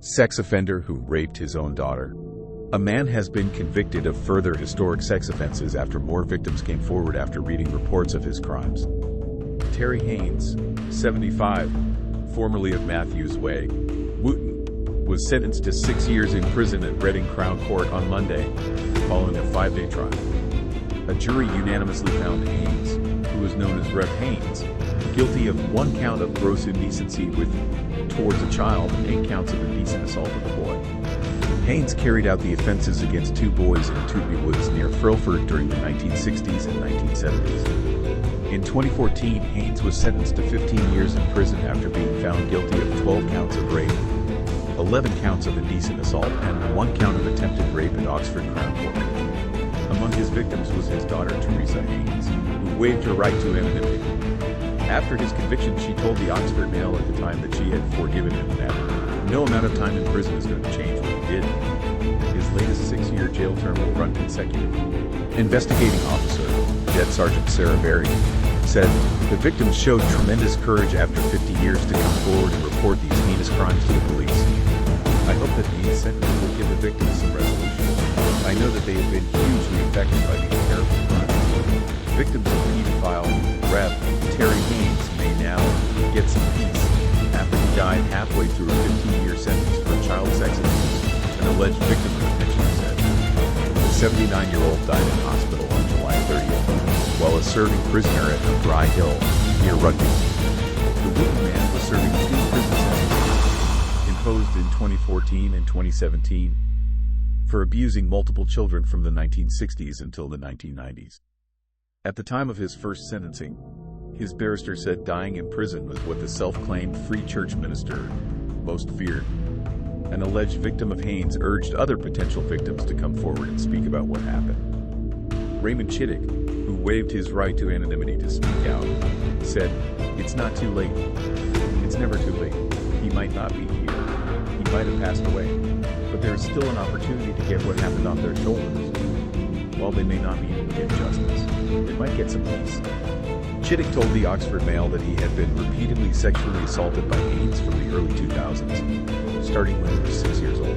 sex offender who raped his own daughter. A man has been convicted of further historic sex offenses after more victims came forward after reading reports of his crimes. Teresa Haynes, 75, formerly of Matthews Way, Wootton, was sentenced to 6 years in prison at Reading Crown Court on Monday, following a 5-day trial. A jury unanimously found Haynes, who is known as Rev Haynes, guilty of 1 count of gross indecency towards a child and 8 counts of indecent assault of a boy. Haynes carried out the offenses against 2 boys in Tubney Woods near Frilford during the 1960s and 1970s. In 2014, Haynes was sentenced to 15 years in prison after being found guilty of 12 counts of rape, 11 counts of indecent assault, and 1 count of attempted rape at Oxford Crown Court. Among his victims was his daughter Teresa Haynes, who waived her right to anonymity. After his conviction, she told the Oxford Mail at the time that she had forgiven him and that no amount of time in prison is going to change what he did. His latest 6-year jail term will run consecutively. Investigating officer, Cadet Sergeant Sarah Berry, said, "The victims showed tremendous courage after 50 years to come forward and report these heinous crimes to the police. I hope that the sentence will give the victims some resolution. I know that they have been hugely affected by these terrible crimes." Victims of pedophile Rev Haynes may now get some peace after he died halfway through a 15-year sentence for child sex abuse, an alleged victim of the pensioner said. The 79-year-old died in hospital on July 30th, while a serving prisoner at the Dry Hill, near Rugby. The Wootton man was serving 2 prison sentences, imposed in 2014 and 2017, for abusing multiple children from the 1960s until the 1990s. At the time of his first sentencing, his barrister said dying in prison was what the self-claimed free church minister most feared. An alleged victim of Haynes urged other potential victims to come forward and speak about what happened. Raymond Chittick, who waived his right to anonymity to speak out, said, "It's not too late. It's never too late. He might not be here. He might have passed away. But there is still an opportunity to get what happened off their shoulders. While they may not be able to get justice, they might get some peace." Chittick told the Oxford Mail that he had been repeatedly sexually assaulted by Haynes from the early 2000s, starting when he was 6 years old.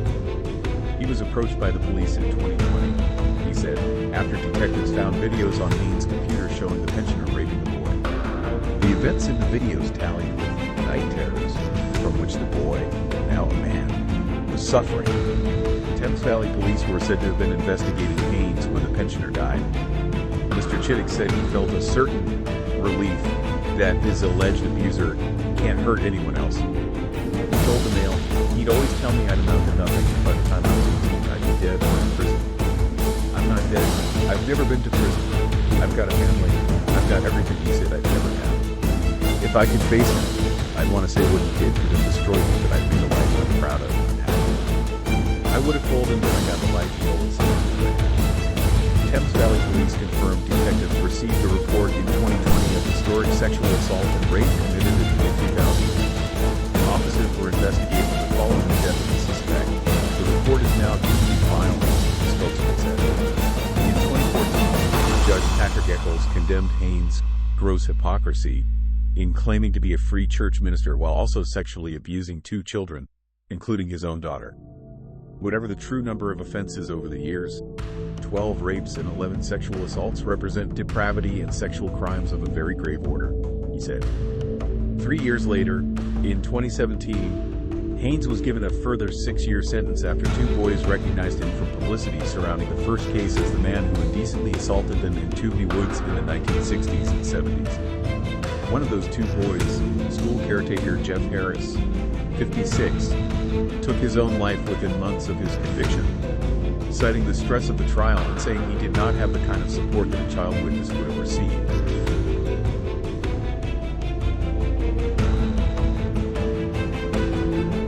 He was approached by the police in 2020, he said, after detectives found videos on Haynes' computer showing the pensioner raping the boy. The events in the videos tallied with night terrors from which the boy, now a man, was suffering. Thames Valley Police were said to have been investigating Haynes when the pensioner died. Mr. Chittick said he felt a certain relief that his alleged abuser can't hurt anyone else. He told the Mail, "He'd always tell me I'd amount to nothing, and by the time I was 18, I'd be dead or in prison. I'm not dead. I've never been to prison. I've got a family. I've got everything he said I'd never have. If I could face him, I'd want to say what he did could have destroyed me, but I'd be the life I'm proud of and happy. I would have told him that I got the life he always said I had." Thames Valley Police confirmed detectives received a report in 2020 of historic sexual assault and rape committed in the mid-2000s. Officers were investigating the following the death of the suspect. The report is now due to be filed, the spokesman said. In 2014, Judge Patrick Eccles condemned Haynes' gross hypocrisy in claiming to be a free church minister while also sexually abusing 2 children, including his own daughter. Whatever the true number of offenses over the years, 12 rapes and 11 sexual assaults represent depravity and sexual crimes of a very grave order, he said. 3 years later, in 2017, Haynes was given a further 6-year sentence after 2 boys recognized him from publicity surrounding the first case as the man who indecently assaulted them in Tubney Woods in the 1960s and 70s. One of those 2 boys, school caretaker Jeff Harris, 56, took his own life within months of his conviction, citing the stress of the trial and saying he did not have the kind of support that a child witness would have received.